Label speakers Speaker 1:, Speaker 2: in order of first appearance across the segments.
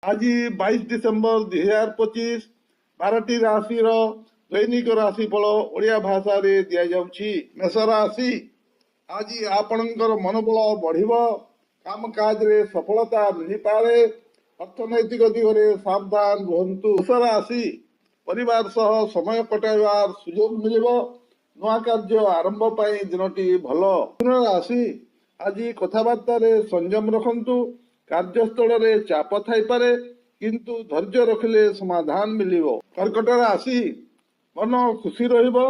Speaker 1: आज 22 डिसेम्बर 2025 12टी राशि दैनिक राशिफल ओडिया भाषा रे दिया जाउछि। मेष राशि आज आपणकर मनोबल बढ़िब, काम काज रे सफलता मिल पारे, अर्थनैतिक दिगरे सावधान रुहंतु। वृष राशि परिवार सह समय कटाइबार सुयोग मिलिब, नुआ कार्य आरंभ पई दिनटी भलो। मिथुन राशि आज कथबार्ता रे संयम रखंतु, कार्यस्थल रे चाप थाई पारे किंतु धैर्य रखिले समाधान मिलिबो। कर्कट राशि मन खुशी रहिबो,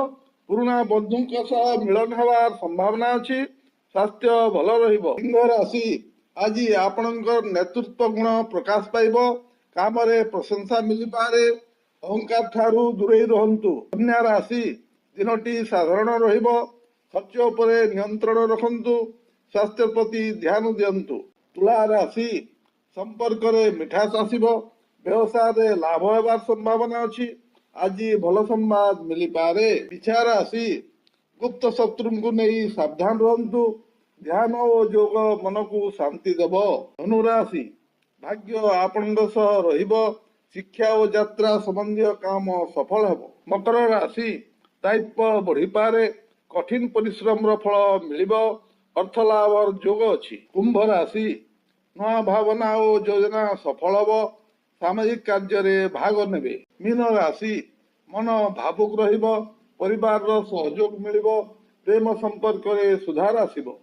Speaker 1: पुराना बंधुଙ୍କ सह मिलन हेबार संभावना अछि, स्वास्थ्य भल रहिबो। सिंह राशि आज आपणकर नेतृत्व गुण प्रकाश पाइबो, काम रे प्रशंसा मिल पारे, अहंकार ठारू दूरे रहंतु। कन्या राशि दिनटी साधारण रहिबो, खर्च उपरे नियंत्रण रखंतु, स्वास्थ्य प्रति ध्यान दियंतु। तुला राशि संपर्क रे मिठास आसिबो, व्यवसाय रे लाभ हेबार संभावना अछि, आज भल संवाद मिली पारे। बिछा राशि गुप्त शत्रु को नहीं सावधान रहंतु, ध्यान और योग मन को शांति देव। धनु राशि भाग्य आपणଙ୍କ सह रहिबो, शिक्षा और यात्रा संबंधी काम सफल हेबो। मकर राशि दायित्व बढ़ी पारे, कठिन परिश्रम फल मिलिबो, अर्थ लाभ योग अछि। कुंभ राशि नया भावना और योजना सफल हेबो, सामाजिक कार्य रे भाग नेबे। मीन राशि मन भावुक रहिबो, परिवार रो सहयोग मिलिबो, प्रेम संपर्क रे सुधार आसिबो।